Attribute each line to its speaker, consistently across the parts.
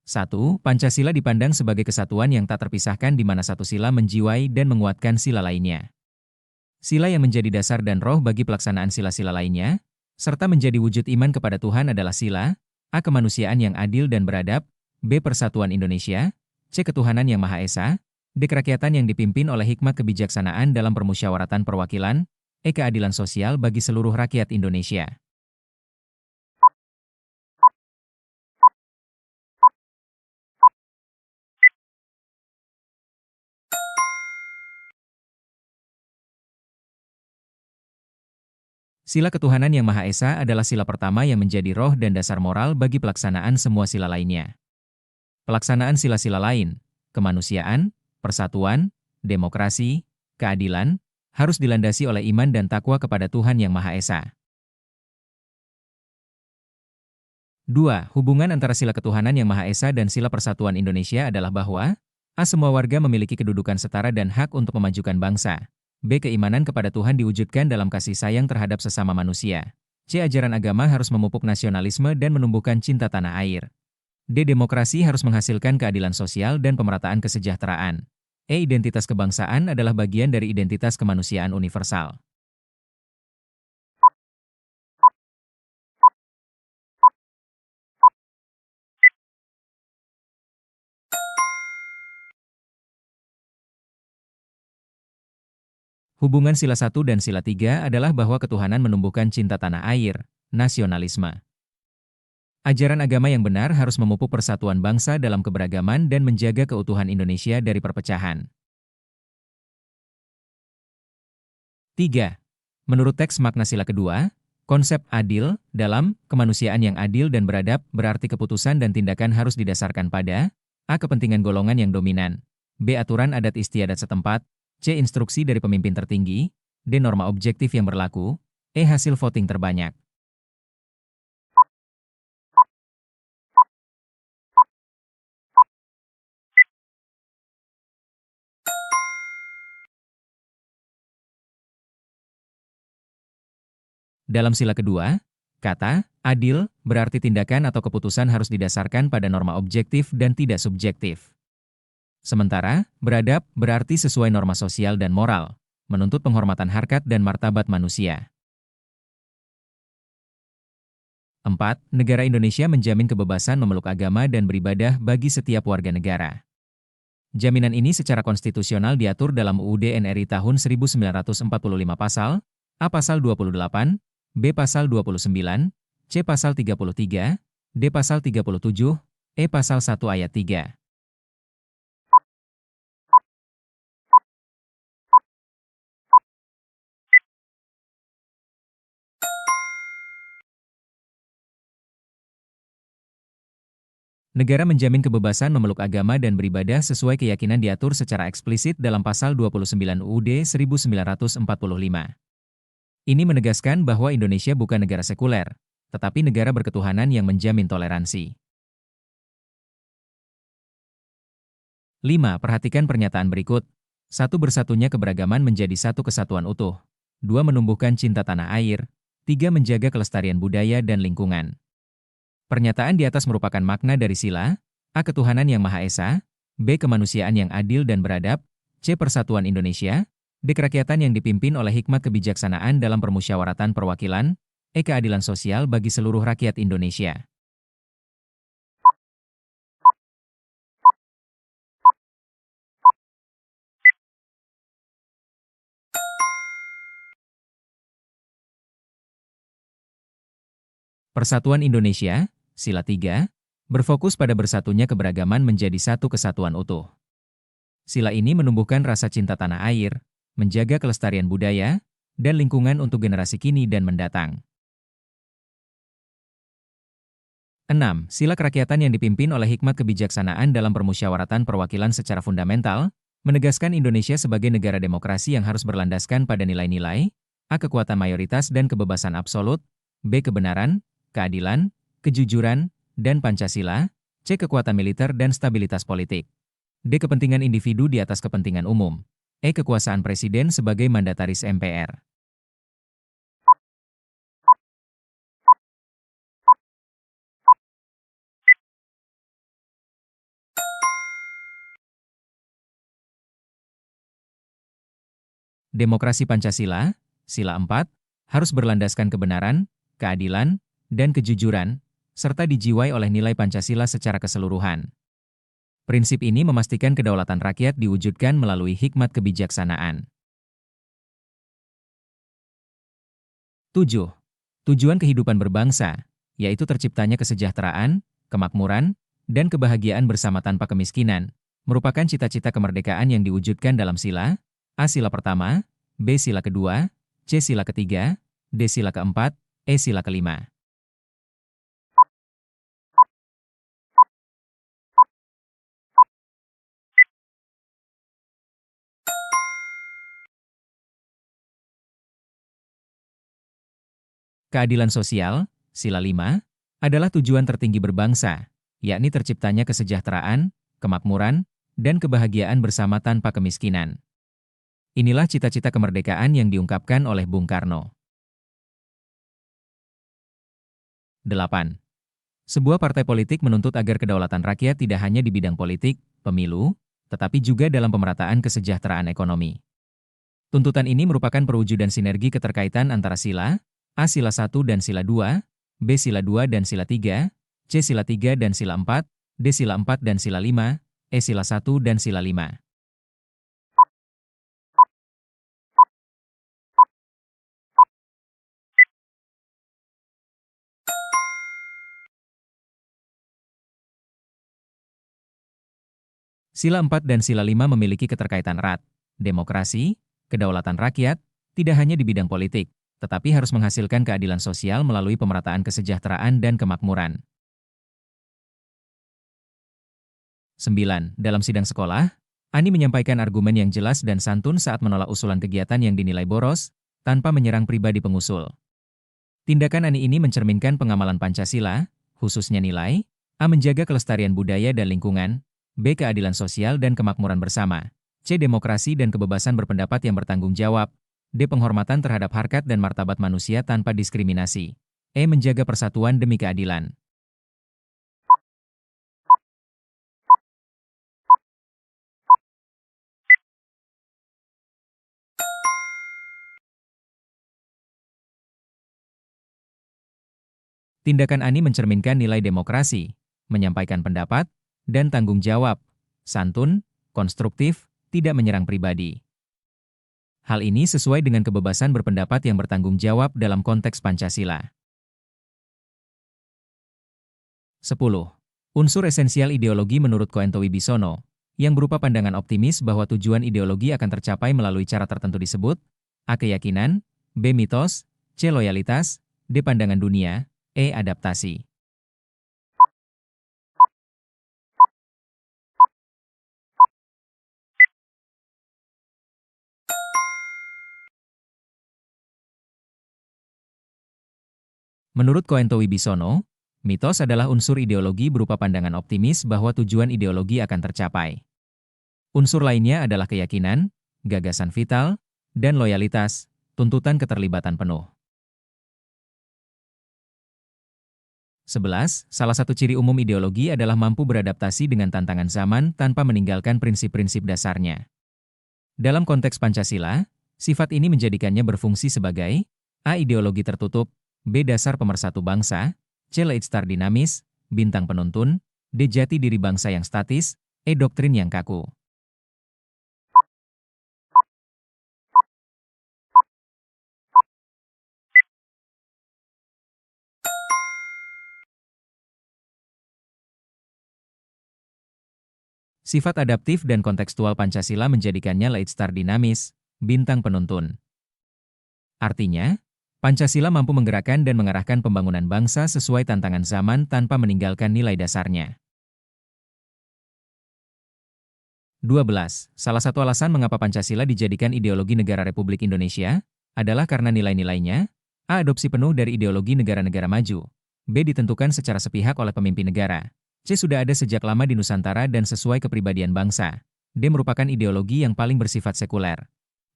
Speaker 1: 1. Pancasila dipandang sebagai kesatuan yang tak terpisahkan di mana satu sila menjiwai dan menguatkan sila lainnya. Sila yang menjadi dasar dan roh bagi pelaksanaan sila-sila lainnya, serta menjadi wujud iman kepada Tuhan adalah sila, A. Kemanusiaan yang adil dan beradab, B. Persatuan Indonesia, C. Ketuhanan yang Maha Esa, D. Kerakyatan yang dipimpin oleh hikmat kebijaksanaan dalam permusyawaratan perwakilan, E. Keadilan sosial bagi seluruh rakyat Indonesia. Sila ketuhanan yang Maha Esa adalah sila pertama yang menjadi roh dan dasar moral bagi pelaksanaan semua sila lainnya. Pelaksanaan sila-sila lain, kemanusiaan, persatuan, demokrasi, keadilan, harus dilandasi oleh iman dan takwa kepada Tuhan Yang Maha Esa. 2. Hubungan antara sila ketuhanan Yang Maha Esa dan sila persatuan Indonesia adalah bahwa A. Semua warga memiliki kedudukan setara dan hak untuk memajukan bangsa. B. Keimanan kepada Tuhan diwujudkan dalam kasih sayang terhadap sesama manusia. C. Ajaran agama harus memupuk nasionalisme dan menumbuhkan cinta tanah air. D. Demokrasi harus menghasilkan keadilan sosial dan pemerataan kesejahteraan. E. Identitas kebangsaan adalah bagian dari identitas kemanusiaan universal. Hubungan sila 1 dan sila 3 adalah bahwa ketuhanan menumbuhkan cinta tanah air, nasionalisme. Ajaran agama yang benar harus memupuk persatuan bangsa dalam keberagaman dan menjaga keutuhan Indonesia dari perpecahan. 3. Menurut teks makna sila kedua, konsep adil dalam kemanusiaan yang adil dan beradab berarti keputusan dan tindakan harus didasarkan pada A. Kepentingan golongan yang dominan, B. Aturan adat istiadat setempat, C. Instruksi dari pemimpin tertinggi, D. Norma objektif yang berlaku, E. Hasil voting terbanyak. Dalam sila kedua, kata adil berarti tindakan atau keputusan harus didasarkan pada norma objektif dan tidak subjektif. Sementara, beradab berarti sesuai norma sosial dan moral, menuntut penghormatan harkat dan martabat manusia. 4. Negara Indonesia menjamin kebebasan memeluk agama dan beribadah bagi setiap warga negara. Jaminan ini secara konstitusional diatur dalam UUD NRI tahun 1945 pasal, A pasal 28, B pasal 29, C pasal 33, D pasal 37, E pasal 1 ayat 3. Negara menjamin kebebasan memeluk agama dan beribadah sesuai keyakinan diatur secara eksplisit dalam pasal 29 UUD 1945. Ini menegaskan bahwa Indonesia bukan negara sekuler, tetapi negara berketuhanan yang menjamin toleransi. 5. Perhatikan pernyataan berikut. 1. Bersatunya keberagaman menjadi satu kesatuan utuh. 2. Menumbuhkan cinta tanah air. 3. Menjaga kelestarian budaya dan lingkungan. Pernyataan di atas merupakan makna dari sila, A. Ketuhanan yang Maha Esa, B. Kemanusiaan yang adil dan beradab, C. Persatuan Indonesia, D. Kerakyatan yang dipimpin oleh hikmat kebijaksanaan dalam permusyawaratan perwakilan, E. Keadilan sosial bagi seluruh rakyat Indonesia. Persatuan Indonesia, sila 3, berfokus pada bersatunya keberagaman menjadi satu kesatuan utuh. Sila ini menumbuhkan rasa cinta tanah air, menjaga kelestarian budaya, dan lingkungan untuk generasi kini dan mendatang. 6. Sila kerakyatan yang dipimpin oleh hikmat kebijaksanaan dalam permusyawaratan perwakilan secara fundamental, menegaskan Indonesia sebagai negara demokrasi yang harus berlandaskan pada nilai-nilai, A. Kekuatan mayoritas dan kebebasan absolut, B. Kebenaran, keadilan, kejujuran, dan Pancasila, C. Kekuatan militer dan stabilitas politik, D. Kepentingan individu di atas kepentingan umum, E. Kekuasaan presiden sebagai mandataris MPR. Demokrasi Pancasila, Sila 4, harus berlandaskan kebenaran, keadilan, dan kejujuran, serta dijiwai oleh nilai Pancasila secara keseluruhan. Prinsip ini memastikan kedaulatan rakyat diwujudkan melalui hikmat kebijaksanaan. 7. Tujuan kehidupan berbangsa, yaitu terciptanya kesejahteraan, kemakmuran, dan kebahagiaan bersama tanpa kemiskinan, merupakan cita-cita kemerdekaan yang diwujudkan dalam sila, A sila pertama, B sila kedua, C sila ketiga, D sila keempat, E sila kelima. Keadilan sosial, sila 5, adalah tujuan tertinggi berbangsa, yakni terciptanya kesejahteraan, kemakmuran, dan kebahagiaan bersama tanpa kemiskinan. Inilah cita-cita kemerdekaan yang diungkapkan oleh Bung Karno. 8. Sebuah partai politik menuntut agar kedaulatan rakyat tidak hanya di bidang politik, pemilu, tetapi juga dalam pemerataan kesejahteraan ekonomi. Tuntutan ini merupakan perwujudan sinergi keterkaitan antara sila, A sila 1 dan sila 2, B sila 2 dan sila 3, C sila 3 dan sila 4, D sila 4 dan sila 5, E sila 1 dan sila 5. Sila 4 dan sila 5 memiliki keterkaitan erat. Demokrasi, kedaulatan rakyat, tidak hanya di bidang politik, tetapi harus menghasilkan keadilan sosial melalui pemerataan kesejahteraan dan kemakmuran. 9. Dalam sidang sekolah, Ani menyampaikan argumen yang jelas dan santun saat menolak usulan kegiatan yang dinilai boros, tanpa menyerang pribadi pengusul. Tindakan Ani ini mencerminkan pengamalan Pancasila, khususnya nilai A. Menjaga kelestarian budaya dan lingkungan, B. Keadilan sosial dan kemakmuran bersama, C. Demokrasi dan kebebasan berpendapat yang bertanggung jawab, D. Penghormatan terhadap harkat dan martabat manusia tanpa diskriminasi, E. Menjaga persatuan demi keadilan. Tindakan Ani mencerminkan nilai demokrasi, menyampaikan pendapat, dan tanggung jawab, santun, konstruktif, tidak menyerang pribadi. Hal ini sesuai dengan kebebasan berpendapat yang bertanggung jawab dalam konteks Pancasila. 10. Unsur esensial ideologi menurut Koento Wibisono, yang berupa pandangan optimis bahwa tujuan ideologi akan tercapai melalui cara tertentu disebut A. Keyakinan, B. Mitos, C. Loyalitas, D. Pandangan dunia, E. Adaptasi. Menurut Koento Wibisono, mitos adalah unsur ideologi berupa pandangan optimis bahwa tujuan ideologi akan tercapai. Unsur lainnya adalah keyakinan, gagasan vital, dan loyalitas, tuntutan keterlibatan penuh. 11. Salah satu ciri umum ideologi adalah mampu beradaptasi dengan tantangan zaman tanpa meninggalkan prinsip-prinsip dasarnya. Dalam konteks Pancasila, sifat ini menjadikannya berfungsi sebagai A. Ideologi tertutup, B. Dasar pemersatu bangsa, C. Leitstar dinamis, bintang penuntun, D. Jati diri bangsa yang statis, E. Doktrin yang kaku. Sifat adaptif dan kontekstual Pancasila menjadikannya Leitstar dinamis, bintang penuntun. Artinya, Pancasila mampu menggerakkan dan mengarahkan pembangunan bangsa sesuai tantangan zaman tanpa meninggalkan nilai dasarnya. 12. Salah satu alasan mengapa Pancasila dijadikan ideologi negara Republik Indonesia adalah karena nilai-nilainya A. Adopsi penuh dari ideologi negara-negara maju, B. Ditentukan secara sepihak oleh pemimpin negara, C. Sudah ada sejak lama di Nusantara dan sesuai kepribadian bangsa, D. Merupakan ideologi yang paling bersifat sekuler,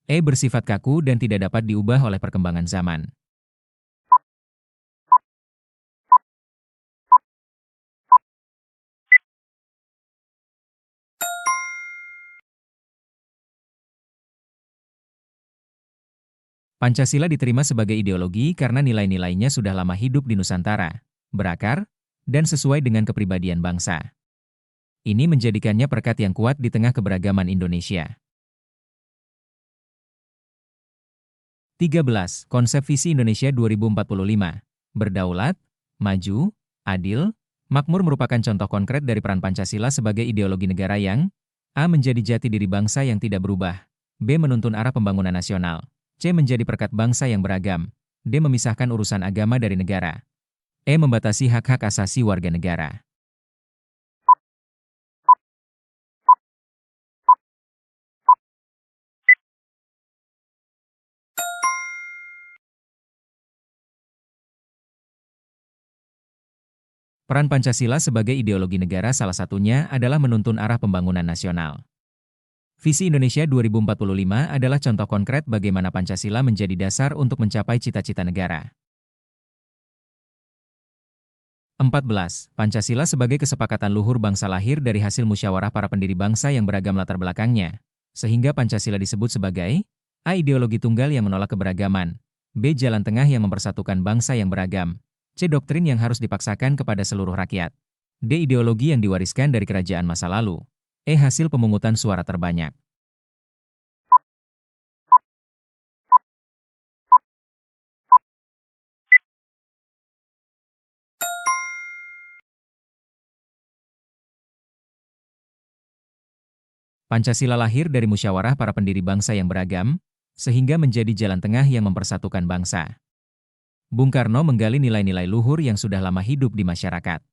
Speaker 1: E. Bersifat kaku dan tidak dapat diubah oleh perkembangan zaman. Pancasila diterima sebagai ideologi karena nilai-nilainya sudah lama hidup di Nusantara, berakar, dan sesuai dengan kepribadian bangsa. Ini menjadikannya perekat yang kuat di tengah keberagaman Indonesia. 13. Konsep visi Indonesia 2045. Berdaulat, maju, adil, makmur merupakan contoh konkret dari peran Pancasila sebagai ideologi negara yang A. Menjadi jati diri bangsa yang tidak berubah, B. Menuntun arah pembangunan nasional, C. Menjadi perekat bangsa yang beragam, D. Memisahkan urusan agama dari negara, E. Membatasi hak-hak asasi warga negara. Peran Pancasila sebagai ideologi negara salah satunya adalah menuntun arah pembangunan nasional. Visi Indonesia 2045 adalah contoh konkret bagaimana Pancasila menjadi dasar untuk mencapai cita-cita negara. 14. Pancasila sebagai kesepakatan luhur bangsa lahir dari hasil musyawarah para pendiri bangsa yang beragam latar belakangnya, sehingga Pancasila disebut sebagai A. Ideologi tunggal yang menolak keberagaman, B. Jalan tengah yang mempersatukan bangsa yang beragam, C. Doktrin yang harus dipaksakan kepada seluruh rakyat, D. Ideologi yang diwariskan dari kerajaan masa lalu, E. Hasil pemungutan suara terbanyak. Pancasila lahir dari musyawarah para pendiri bangsa yang beragam, sehingga menjadi jalan tengah yang mempersatukan bangsa. Bung Karno menggali nilai-nilai luhur yang sudah lama hidup di masyarakat.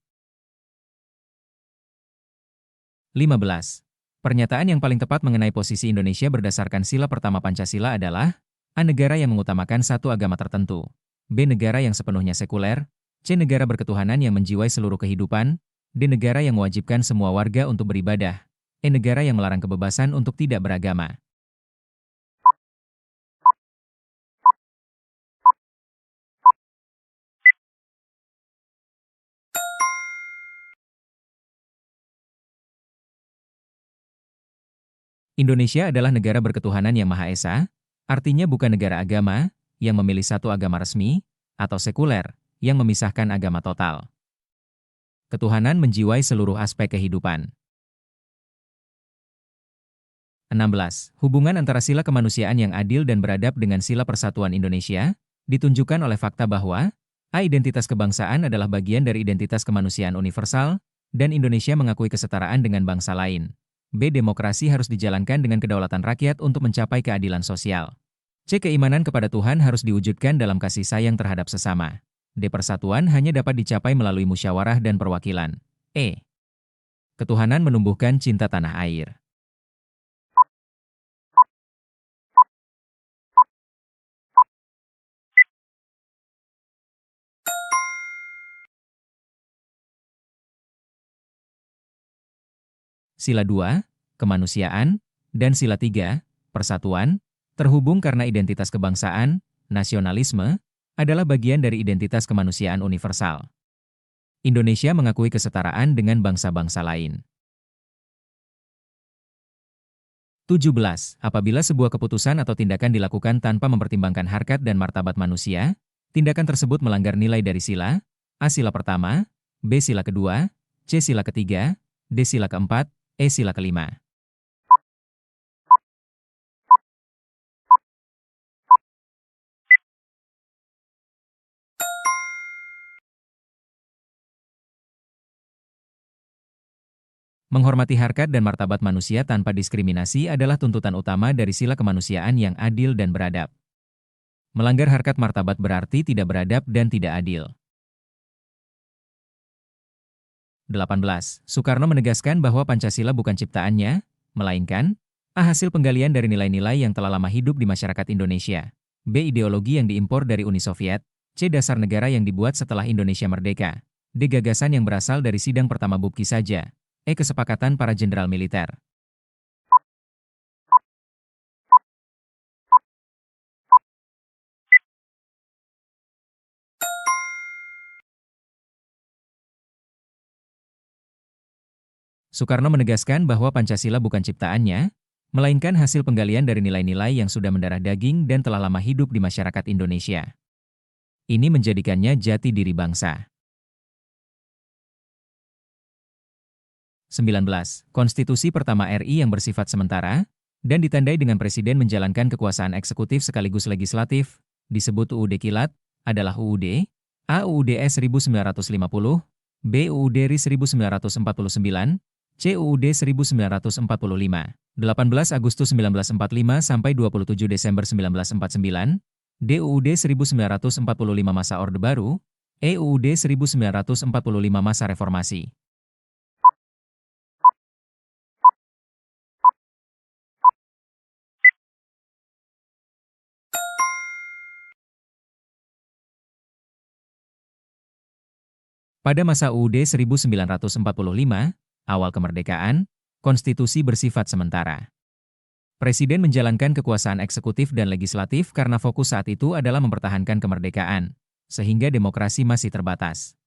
Speaker 1: 15. Pernyataan yang paling tepat mengenai posisi Indonesia berdasarkan sila pertama Pancasila adalah A. Negara yang mengutamakan satu agama tertentu, B. Negara yang sepenuhnya sekuler, C. Negara berketuhanan yang menjiwai seluruh kehidupan, D. Negara yang mewajibkan semua warga untuk beribadah, E. Negara yang melarang kebebasan untuk tidak beragama. Indonesia adalah negara berketuhanan yang Maha Esa, artinya bukan negara agama, yang memilih satu agama resmi, atau sekuler, yang memisahkan agama total. Ketuhanan menjiwai seluruh aspek kehidupan. 16. Hubungan antara sila kemanusiaan yang adil dan beradab dengan sila persatuan Indonesia, ditunjukkan oleh fakta bahwa A. Identitas kebangsaan adalah bagian dari identitas kemanusiaan universal, dan Indonesia mengakui kesetaraan dengan bangsa lain. B. Demokrasi harus dijalankan dengan kedaulatan rakyat untuk mencapai keadilan sosial. C. Keimanan kepada Tuhan harus diwujudkan dalam kasih sayang terhadap sesama. D. Persatuan hanya dapat dicapai melalui musyawarah dan perwakilan. E. Ketuhanan menumbuhkan cinta tanah air. Sila 2, kemanusiaan, dan sila 3, persatuan, terhubung karena identitas kebangsaan, nasionalisme, adalah bagian dari identitas kemanusiaan universal. Indonesia mengakui kesetaraan dengan bangsa-bangsa lain. 17. Apabila sebuah keputusan atau tindakan dilakukan tanpa mempertimbangkan harkat dan martabat manusia, tindakan tersebut melanggar nilai dari sila A. Sila pertama, B. Sila kedua, C. Sila ketiga, D. Sila keempat, E. Sila kelima. Menghormati harkat dan martabat manusia tanpa diskriminasi adalah tuntutan utama dari sila kemanusiaan yang adil dan beradab. Melanggar harkat martabat berarti tidak beradab dan tidak adil. 18. Soekarno menegaskan bahwa Pancasila bukan ciptaannya, melainkan A. Hasil penggalian dari nilai-nilai yang telah lama hidup di masyarakat Indonesia, B. Ideologi yang diimpor dari Uni Soviet, C. Dasar negara yang dibuat setelah Indonesia merdeka, D. Gagasan yang berasal dari sidang pertama Bubki saja, E. Kesepakatan para jenderal militer. Soekarno menegaskan bahwa Pancasila bukan ciptaannya, melainkan hasil penggalian dari nilai-nilai yang sudah mendarah daging dan telah lama hidup di masyarakat Indonesia. Ini menjadikannya jati diri bangsa. 19. Konstitusi pertama RI yang bersifat sementara, dan ditandai dengan Presiden menjalankan kekuasaan eksekutif sekaligus legislatif, disebut UUD Kilat, adalah UUD, A UUD S 1950, B UUD RI 1949, C UUD 1945, 18 Agustus 1945 sampai 27 Desember 1949, D UUD 1945 masa Orde Baru, E UUD 1945 masa Reformasi. Pada masa UUD 1945, awal kemerdekaan, konstitusi bersifat sementara. Presiden menjalankan kekuasaan eksekutif dan legislatif karena fokus saat itu adalah mempertahankan kemerdekaan, sehingga demokrasi masih terbatas.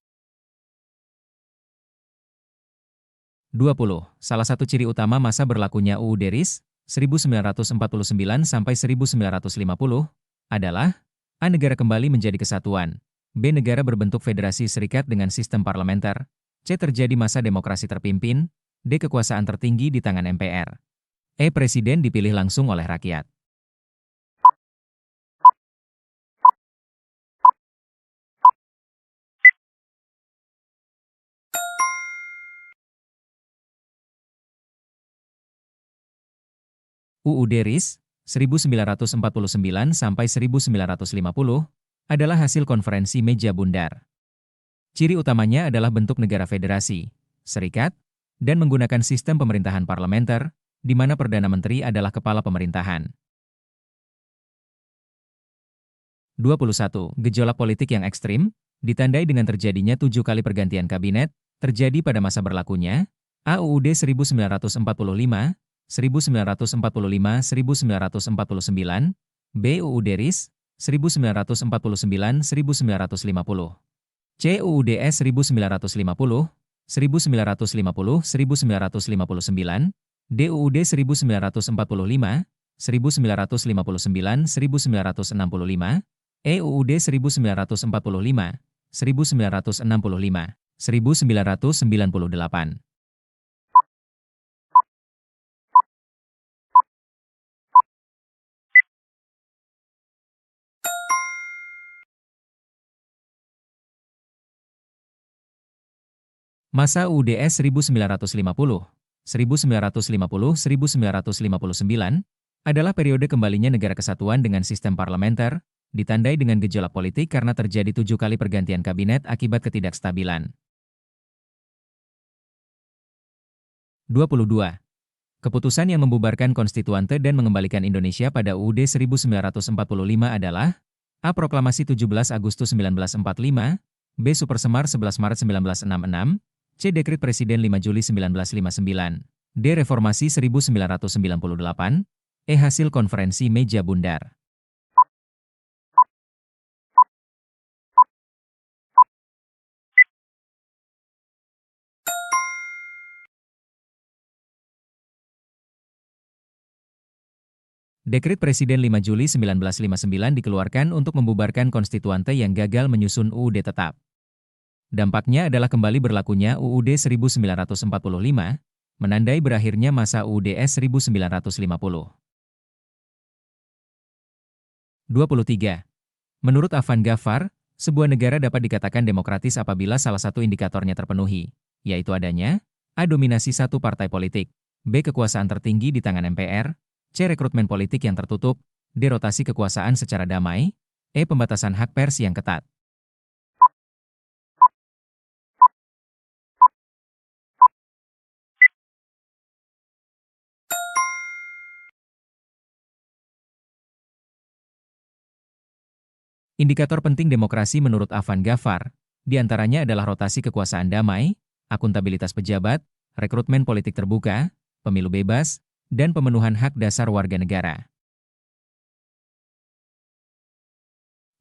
Speaker 1: 20. Salah satu ciri utama masa berlakunya UUD RIS, 1949 sampai 1950, adalah A. Negara kembali menjadi kesatuan, B. Negara berbentuk federasi serikat dengan sistem parlementer, C. Terjadi masa demokrasi terpimpin, D. Kekuasaan tertinggi di tangan MPR, E. Presiden dipilih langsung oleh rakyat. UUD RIS, 1949 sampai 1950, adalah hasil konferensi meja bundar. Ciri utamanya adalah bentuk negara federasi, serikat, dan menggunakan sistem pemerintahan parlementer, di mana Perdana Menteri adalah kepala pemerintahan. 21. Gejolak politik yang ekstrim, ditandai dengan terjadinya 7 kali pergantian kabinet, terjadi pada masa berlakunya, A. UUD 1945, 1949, B. UUD RIS, 1949-1950, C. UUD S 1950, 1950-1959, D. UUD 1945, 1959-1965, E. UUD 1945, 1965, 1998. Masa UUDS 1950, 1950-1959 adalah periode kembalinya negara kesatuan dengan sistem parlementer, ditandai dengan gejolak politik karena terjadi 7 kali pergantian kabinet akibat ketidakstabilan. 22. Keputusan yang membubarkan konstituante dan mengembalikan Indonesia pada UUD 1945 adalah A. Proklamasi 17 Agustus 1945, B. Supersemar 11 Maret 1966, C. Dekret Presiden 5 Juli 1959, D. Reformasi 1998, E. Hasil konferensi meja bundar. Dekret Presiden 5 Juli 1959 dikeluarkan untuk membubarkan konstituante yang gagal menyusun UUD tetap. Dampaknya adalah kembali berlakunya UUD 1945, menandai berakhirnya masa UUDS 1950. 23. Menurut Afan Ghaffar, sebuah negara dapat dikatakan demokratis apabila salah satu indikatornya terpenuhi, yaitu adanya A. Dominasi satu partai politik, B. Kekuasaan tertinggi di tangan MPR, C. Rekrutmen politik yang tertutup, D. Rotasi kekuasaan secara damai, E. Pembatasan hak pers yang ketat. Indikator penting demokrasi menurut Afan Ghaffar, diantaranya adalah rotasi kekuasaan damai, akuntabilitas pejabat, rekrutmen politik terbuka, pemilu bebas, dan pemenuhan hak dasar warga negara.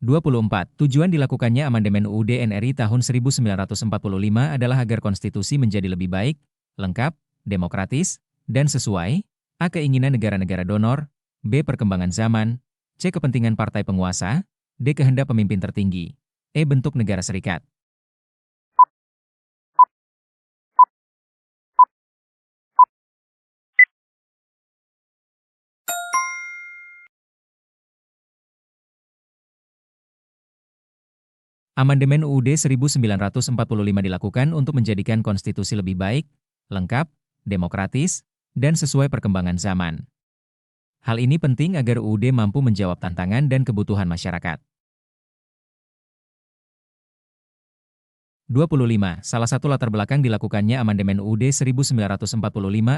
Speaker 1: 24. Tujuan dilakukannya amandemen UUD NRI tahun 1945 adalah agar konstitusi menjadi lebih baik, lengkap, demokratis, dan sesuai A. Keinginan negara-negara donor, B. Perkembangan zaman, C. Kepentingan partai penguasa, D. Kehendak pemimpin tertinggi, E. Bentuk negara serikat. Amandemen UUD 1945 dilakukan untuk menjadikan konstitusi lebih baik, lengkap, demokratis, dan sesuai perkembangan zaman. Hal ini penting agar UUD mampu menjawab tantangan dan kebutuhan masyarakat. 25. Salah satu latar belakang dilakukannya amandemen UUD 1945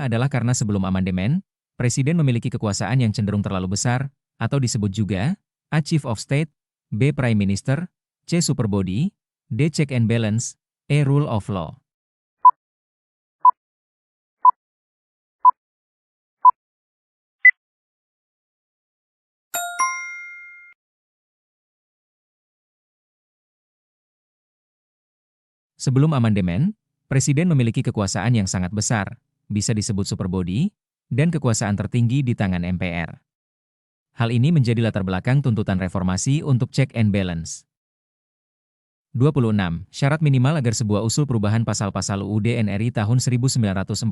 Speaker 1: adalah karena sebelum amandemen, Presiden memiliki kekuasaan yang cenderung terlalu besar, atau disebut juga A. Chief of State, B. Prime Minister, C. Superbody, D. Check and Balance, E. Rule of Law. Sebelum amandemen, Presiden memiliki kekuasaan yang sangat besar, bisa disebut superbody, dan kekuasaan tertinggi di tangan MPR. Hal ini menjadi latar belakang tuntutan reformasi untuk check and balance. 26. Syarat minimal agar sebuah usul perubahan pasal-pasal UUD NRI tahun 1945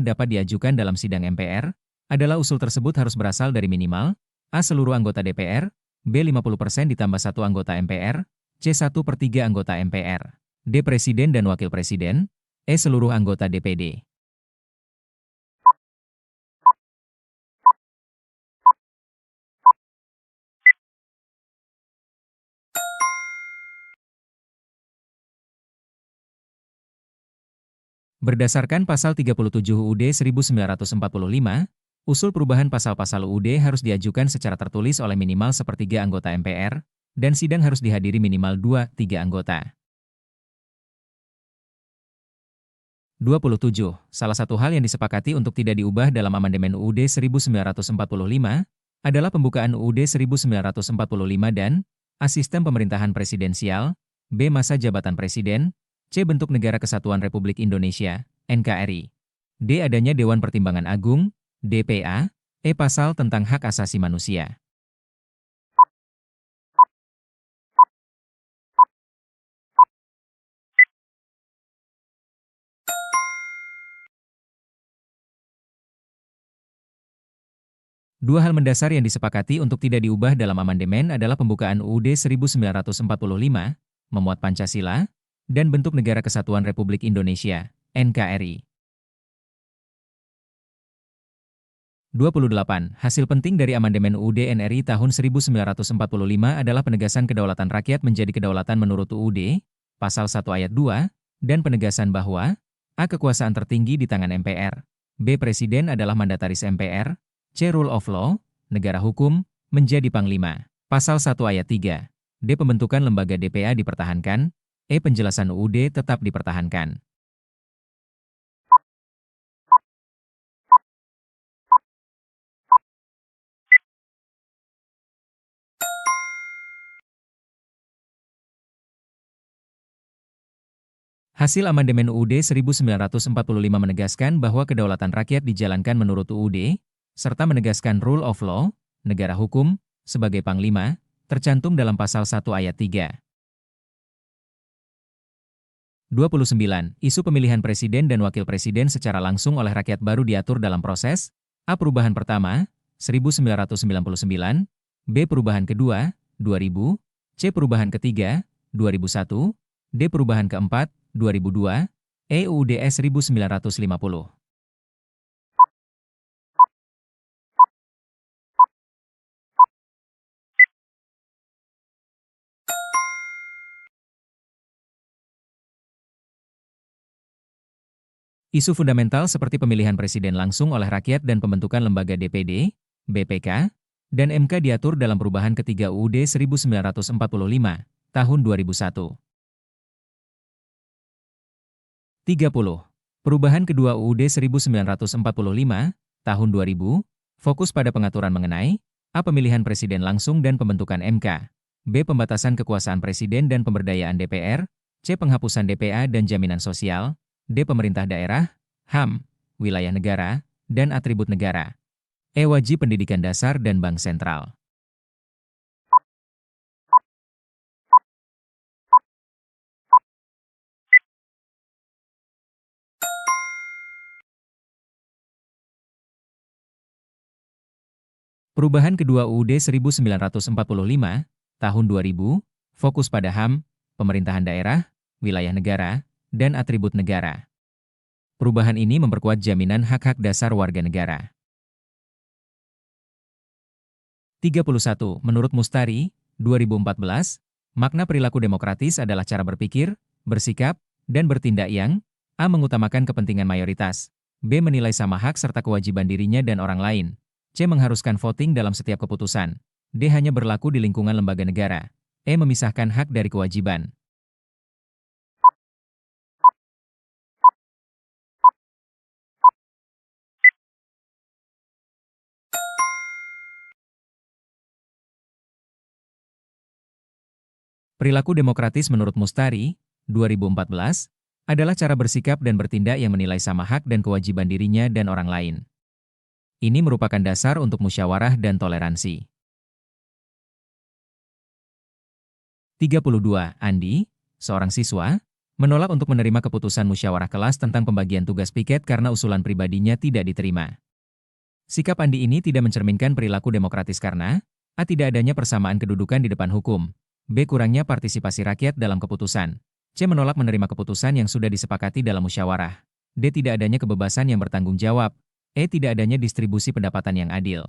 Speaker 1: dapat diajukan dalam sidang MPR, adalah usul tersebut harus berasal dari minimal A. Seluruh anggota DPR, B. 50% ditambah 1 anggota MPR, C. 1/3 anggota MPR, D. Presiden dan Wakil Presiden, E. Seluruh anggota DPD. Berdasarkan pasal 37 UUD 1945, usul perubahan pasal-pasal UUD harus diajukan secara tertulis oleh minimal 1/3 anggota MPR, dan sidang harus dihadiri minimal 2/3 anggota. 27. Salah satu hal yang disepakati untuk tidak diubah dalam amandemen UUD 1945 adalah pembukaan UUD 1945 dan A. Sistem pemerintahan presidensial, B. Masa jabatan presiden, C. Bentuk Negara Kesatuan Republik Indonesia, NKRI, D. Adanya Dewan Pertimbangan Agung, DPA, E. Pasal tentang Hak Asasi Manusia. Dua hal mendasar yang disepakati untuk tidak diubah dalam amandemen adalah pembukaan UUD 1945, memuat Pancasila, dan Bentuk Negara Kesatuan Republik Indonesia, NKRI. 28. Hasil penting dari amandemen UUD NRI tahun 1945 adalah penegasan kedaulatan rakyat menjadi kedaulatan menurut UUD, Pasal 1 Ayat 2, dan penegasan bahwa A. Kekuasaan tertinggi di tangan MPR, B. Presiden adalah mandataris MPR, C. Rule of Law, negara hukum, menjadi Panglima. Pasal 1 Ayat 3. D. Pembentukan lembaga DPA dipertahankan, E. Penjelasan UUD tetap dipertahankan. Hasil amandemen UUD 1945 menegaskan bahwa kedaulatan rakyat dijalankan menurut UUD, serta menegaskan Rule of Law, negara hukum, sebagai Panglima, tercantum dalam Pasal 1 Ayat 3. 29. Isu pemilihan presiden dan wakil presiden secara langsung oleh rakyat baru diatur dalam proses A. Perubahan pertama, 1999, B. Perubahan kedua, 2000, C. Perubahan ketiga, 2001, D. Perubahan keempat, 2002, E. UUDS 1950. Isu fundamental seperti pemilihan presiden langsung oleh rakyat dan pembentukan lembaga DPD, BPK, dan MK diatur dalam perubahan ketiga UUD 1945, tahun 2001. 30. Perubahan kedua UUD 1945, tahun 2000, fokus pada pengaturan mengenai A. Pemilihan presiden langsung dan pembentukan MK, B. Pembatasan kekuasaan presiden dan pemberdayaan DPR, C. Penghapusan DPA dan jaminan sosial, D. Pemerintah daerah, HAM, wilayah negara, dan atribut negara, Wajib pendidikan dasar dan bank sentral. Perubahan kedua UUD 1945, tahun 2000, fokus pada HAM, pemerintahan daerah, wilayah negara, dan atribut negara. Perubahan ini memperkuat jaminan hak-hak dasar warga negara. 31. Menurut Mustari, 2014, makna perilaku demokratis adalah cara berpikir, bersikap, dan bertindak yang A. Mengutamakan kepentingan mayoritas, B. Menilai sama hak serta kewajiban dirinya dan orang lain, C. Mengharuskan voting dalam setiap keputusan, D. Hanya berlaku di lingkungan lembaga negara, E. Memisahkan hak dari kewajiban. Perilaku demokratis menurut Mustari, 2014, adalah cara bersikap dan bertindak yang menilai sama hak dan kewajiban dirinya dan orang lain. Ini merupakan dasar untuk musyawarah dan toleransi. 32. Andi, seorang siswa, menolak untuk menerima keputusan musyawarah kelas tentang pembagian tugas piket karena usulan pribadinya tidak diterima. Sikap Andi ini tidak mencerminkan perilaku demokratis karena A. Tidak adanya persamaan kedudukan di depan hukum, B. Kurangnya partisipasi rakyat dalam keputusan, C. Menolak menerima keputusan yang sudah disepakati dalam musyawarah, D. Tidak adanya kebebasan yang bertanggung jawab, E. Tidak adanya distribusi pendapatan yang adil.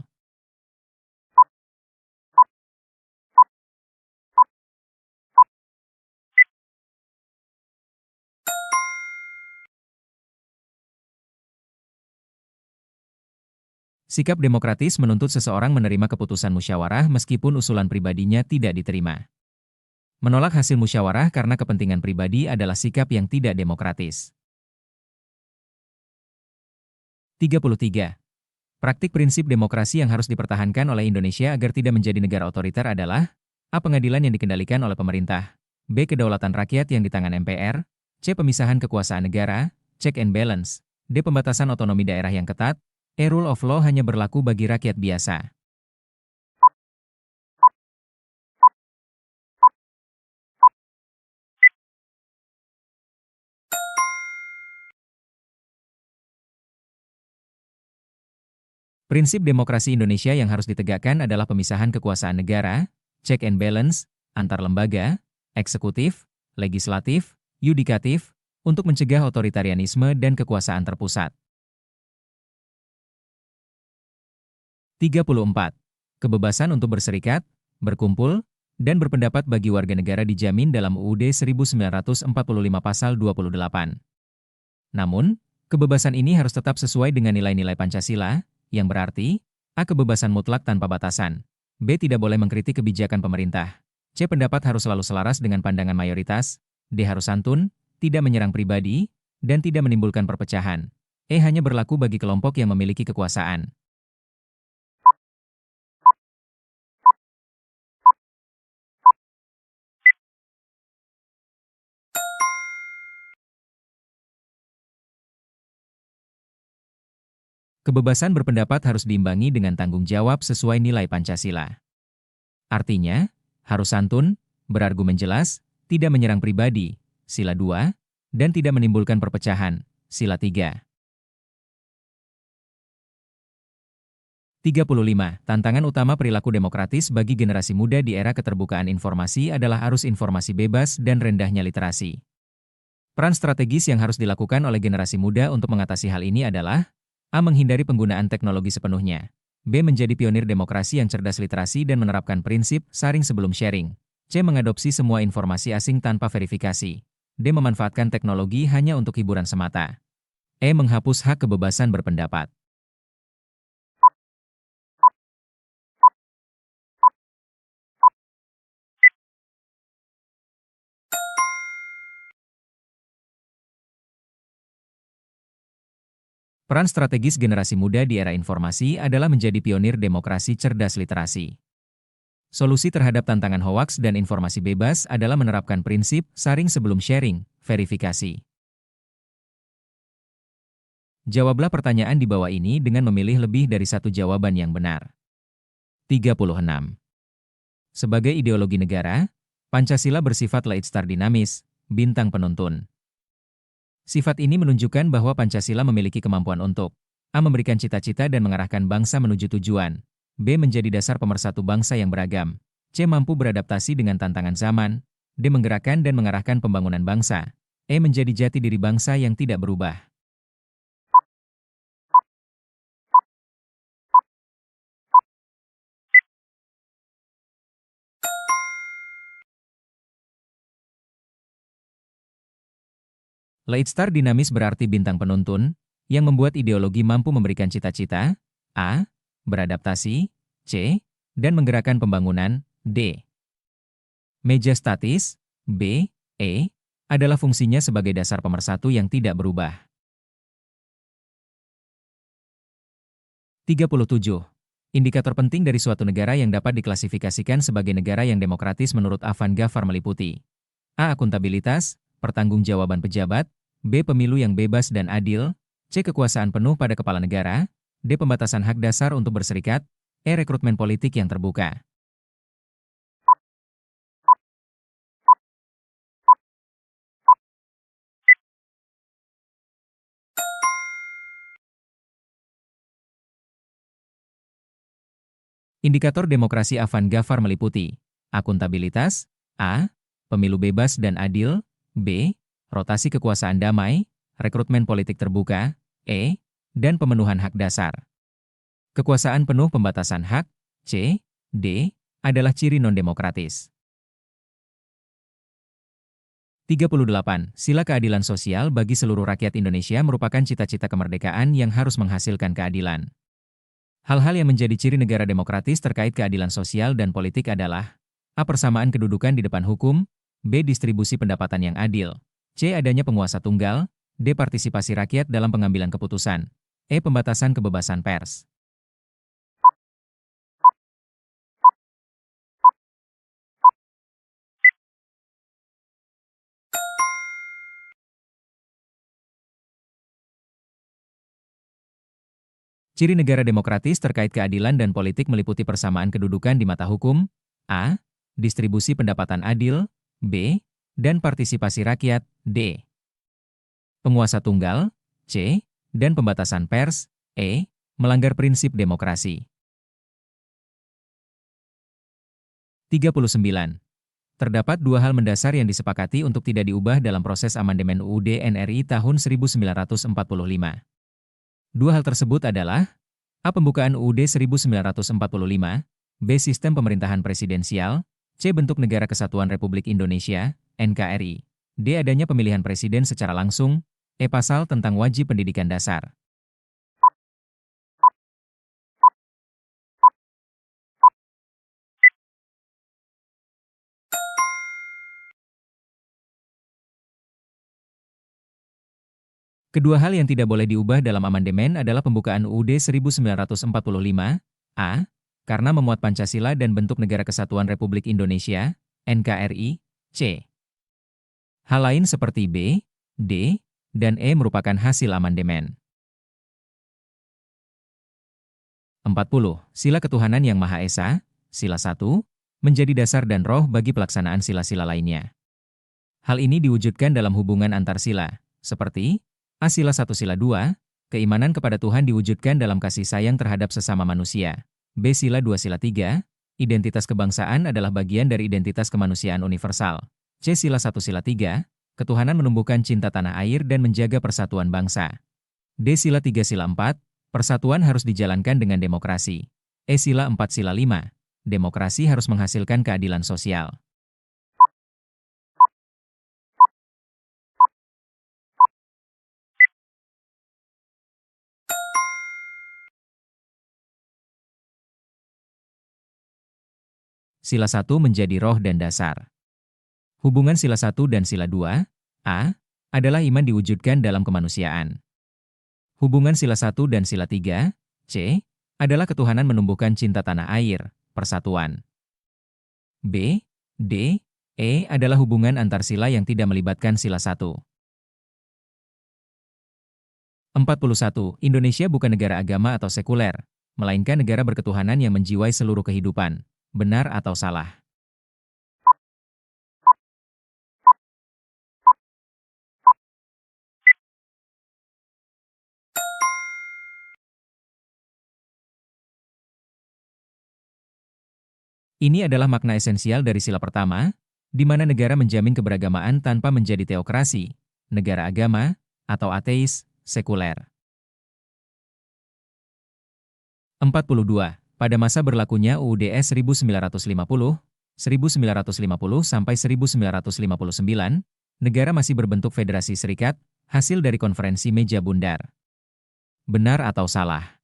Speaker 1: Sikap demokratis menuntut seseorang menerima keputusan musyawarah meskipun usulan pribadinya tidak diterima. Menolak hasil musyawarah karena kepentingan pribadi adalah sikap yang tidak demokratis. 33. Praktik prinsip demokrasi yang harus dipertahankan oleh Indonesia agar tidak menjadi negara otoriter adalah A. Pengadilan yang dikendalikan oleh pemerintah, B. Kedaulatan rakyat yang di tangan MPR, C. Pemisahan kekuasaan negara, check and balance, D. Pembatasan otonomi daerah yang ketat, E. Rule of law hanya berlaku bagi rakyat biasa. Prinsip demokrasi Indonesia yang harus ditegakkan adalah pemisahan kekuasaan negara, check and balance, antar lembaga, eksekutif, legislatif, yudikatif, untuk mencegah otoritarianisme dan kekuasaan terpusat. 34. Kebebasan untuk berserikat, berkumpul, dan berpendapat bagi warga negara dijamin dalam UUD 1945 Pasal 28. Namun, kebebasan ini harus tetap sesuai dengan nilai-nilai Pancasila, yang berarti, A. Kebebasan mutlak tanpa batasan, B. Tidak boleh mengkritik kebijakan pemerintah, C. Pendapat harus selalu selaras dengan pandangan mayoritas, D. Harus santun, tidak menyerang pribadi, dan tidak menimbulkan perpecahan, E. Hanya berlaku bagi kelompok yang memiliki kekuasaan. Kebebasan berpendapat harus diimbangi dengan tanggung jawab sesuai nilai Pancasila. Artinya, harus santun, berargumen jelas, tidak menyerang pribadi, sila 2, dan tidak menimbulkan perpecahan, sila 3. 35. Tantangan utama perilaku demokratis bagi generasi muda di era keterbukaan informasi adalah arus informasi bebas dan rendahnya literasi. Peran strategis yang harus dilakukan oleh generasi muda untuk mengatasi hal ini adalah A. Menghindari penggunaan teknologi sepenuhnya, B. Menjadi pionir demokrasi yang cerdas literasi dan menerapkan prinsip saring sebelum sharing, C. Mengadopsi semua informasi asing tanpa verifikasi, D. Memanfaatkan teknologi hanya untuk hiburan semata, E. Menghapus hak kebebasan berpendapat. Peran strategis generasi muda di era informasi adalah menjadi pionir demokrasi cerdas literasi. Solusi terhadap tantangan hoaks dan informasi bebas adalah menerapkan prinsip saring sebelum sharing, verifikasi. Jawablah pertanyaan di bawah ini dengan memilih lebih dari satu jawaban yang benar. 36. Sebagai ideologi negara, Pancasila bersifat Leitstar dinamis, bintang penuntun. Sifat ini menunjukkan bahwa Pancasila memiliki kemampuan untuk A. Memberikan cita-cita dan mengarahkan bangsa menuju tujuan, B. Menjadi dasar pemersatu bangsa yang beragam, C. Mampu beradaptasi dengan tantangan zaman, D. Menggerakkan dan mengarahkan pembangunan bangsa, E. Menjadi jati diri bangsa yang tidak berubah. Leitstar dinamis berarti bintang penuntun, yang membuat ideologi mampu memberikan cita-cita, A. Beradaptasi, C. Dan menggerakkan pembangunan, D. Meja statis, B. E. Adalah fungsinya sebagai dasar pemersatu yang tidak berubah. 37. Indikator penting dari suatu negara yang dapat diklasifikasikan sebagai negara yang demokratis menurut Afan Ghaffar meliputi A. Akuntabilitas, pertanggungjawaban pejabat, B. Pemilu yang bebas dan adil, C. Kekuasaan penuh pada kepala negara, D. Pembatasan hak dasar untuk berserikat, E. Rekrutmen politik yang terbuka. Indikator demokrasi Afan Ghaffar meliputi akuntabilitas, A. Pemilu bebas dan adil, B. Rotasi kekuasaan damai, rekrutmen politik terbuka, E. Dan pemenuhan hak dasar. Kekuasaan penuh pembatasan hak, C. D. Adalah ciri non-demokratis. 38. Sila keadilan sosial bagi seluruh rakyat Indonesia merupakan cita-cita kemerdekaan yang harus menghasilkan keadilan. Hal-hal yang menjadi ciri negara demokratis terkait keadilan sosial dan politik adalah A. Persamaan kedudukan di depan hukum, B. Distribusi pendapatan yang adil, C. Adanya penguasa tunggal, D. Partisipasi rakyat dalam pengambilan keputusan, E. Pembatasan kebebasan pers. Ciri negara demokratis terkait keadilan dan politik meliputi persamaan kedudukan di mata hukum, A. Distribusi pendapatan adil, B. Dan partisipasi rakyat, D. Penguasa tunggal, C. Dan pembatasan pers, E. Melanggar prinsip demokrasi. 39. Terdapat dua hal mendasar yang disepakati untuk tidak diubah dalam proses amandemen UUD NRI tahun 1945. Dua hal tersebut adalah A. Pembukaan UUD 1945, B. Sistem pemerintahan presidensial, C. Bentuk Negara Kesatuan Republik Indonesia, NKRI, D. Adanya pemilihan presiden secara langsung, E. Pasal tentang wajib pendidikan dasar. Kedua hal yang tidak boleh diubah dalam amandemen adalah pembukaan UUD 1945, A. Karena memuat Pancasila dan bentuk Negara Kesatuan Republik Indonesia, NKRI, C. Hal lain seperti B, D, dan E merupakan hasil amandemen. 40. Sila Ketuhanan Yang Maha Esa, Sila 1, menjadi dasar dan roh bagi pelaksanaan sila-sila lainnya. Hal ini diwujudkan dalam hubungan antar sila, seperti A. Sila 1 Sila 2, keimanan kepada Tuhan diwujudkan dalam kasih sayang terhadap sesama manusia. B. Sila 2 Sila 3, identitas kebangsaan adalah bagian dari identitas kemanusiaan universal. C. Sila 1 Sila 3, ketuhanan menumbuhkan cinta tanah air dan menjaga persatuan bangsa. D. Sila 3 Sila 4, persatuan harus dijalankan dengan demokrasi. E. Sila 4 Sila 5, demokrasi harus menghasilkan keadilan sosial. Sila 1 menjadi roh dan dasar. Hubungan sila 1 dan sila 2, A, adalah iman diwujudkan dalam kemanusiaan. Hubungan sila 1 dan sila 3, C, adalah ketuhanan menumbuhkan cinta tanah air, persatuan. B, D, E adalah hubungan antar sila yang tidak melibatkan sila 1. 41. Indonesia bukan negara agama atau sekuler, melainkan negara berketuhanan yang menjiwai seluruh kehidupan. Benar atau salah? Ini adalah makna esensial dari sila pertama, di mana negara menjamin keberagamaan tanpa menjadi teokrasi, negara agama, atau ateis, sekuler. 42. Pada masa berlakunya UUD 1950, 1950 sampai 1959, negara masih berbentuk federasi serikat, hasil dari konferensi meja bundar. Benar atau salah?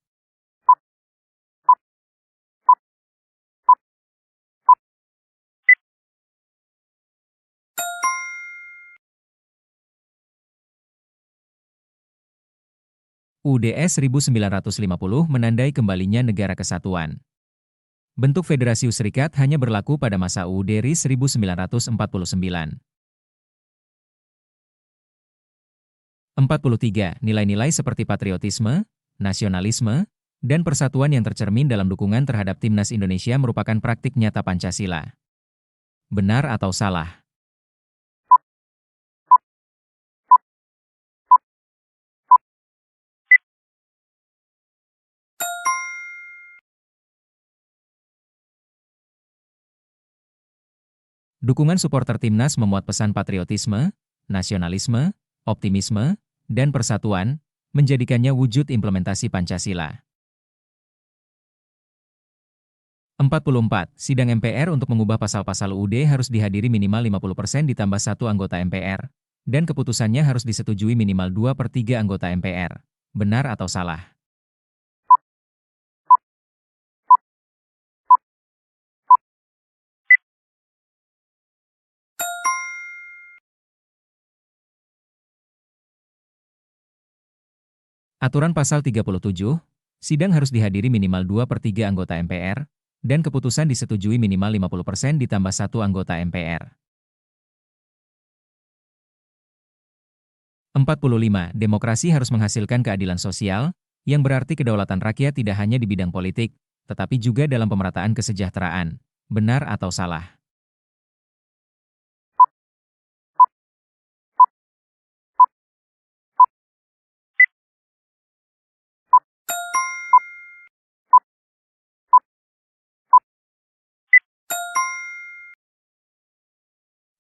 Speaker 1: UUD 1950 menandai kembalinya negara kesatuan. Bentuk Federasi Serikat hanya berlaku pada masa UUD RI 1949. 43. Nilai-nilai seperti patriotisme, nasionalisme, dan persatuan yang tercermin dalam dukungan terhadap Timnas Indonesia merupakan praktik nyata Pancasila. Benar atau salah? Dukungan supporter Timnas memuat pesan patriotisme, nasionalisme, optimisme, dan persatuan, menjadikannya wujud implementasi Pancasila. 44. Sidang MPR untuk mengubah pasal-pasal UUD harus dihadiri minimal 50% ditambah 1 anggota MPR, dan keputusannya harus disetujui minimal 2/3 anggota MPR. Benar atau salah? Aturan pasal 37, sidang harus dihadiri minimal 2/3 anggota MPR, dan keputusan disetujui minimal 50% ditambah 1 anggota MPR. 45. Demokrasi harus menghasilkan keadilan sosial, yang berarti kedaulatan rakyat tidak hanya di bidang politik, tetapi juga dalam pemerataan kesejahteraan. Benar atau salah?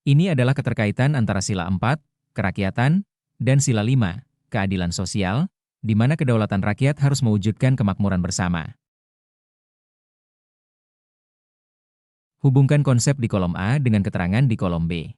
Speaker 1: Ini adalah keterkaitan antara sila 4, kerakyatan, dan sila 5, keadilan sosial, di mana kedaulatan rakyat harus mewujudkan kemakmuran bersama. Hubungkan konsep di kolom A dengan keterangan di kolom B.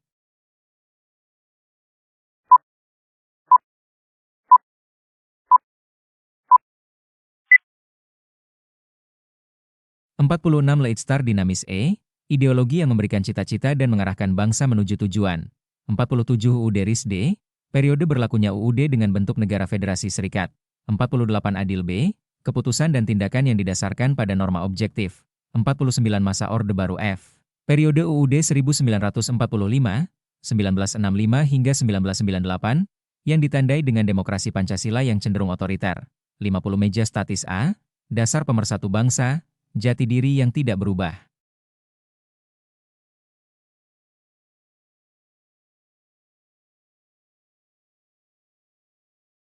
Speaker 1: 46 Leitstar Dinamis E, ideologi yang memberikan cita-cita dan mengarahkan bangsa menuju tujuan. 47 UUD RIS D, periode berlakunya UUD dengan bentuk negara federasi serikat. 48 Adil B, keputusan dan tindakan yang didasarkan pada norma objektif. 49 Masa Orde Baru F, periode UUD 1945, 1965 hingga 1998, yang ditandai dengan demokrasi Pancasila yang cenderung otoriter. 50 Meja Statis A, dasar pemersatu bangsa, jati diri yang tidak berubah.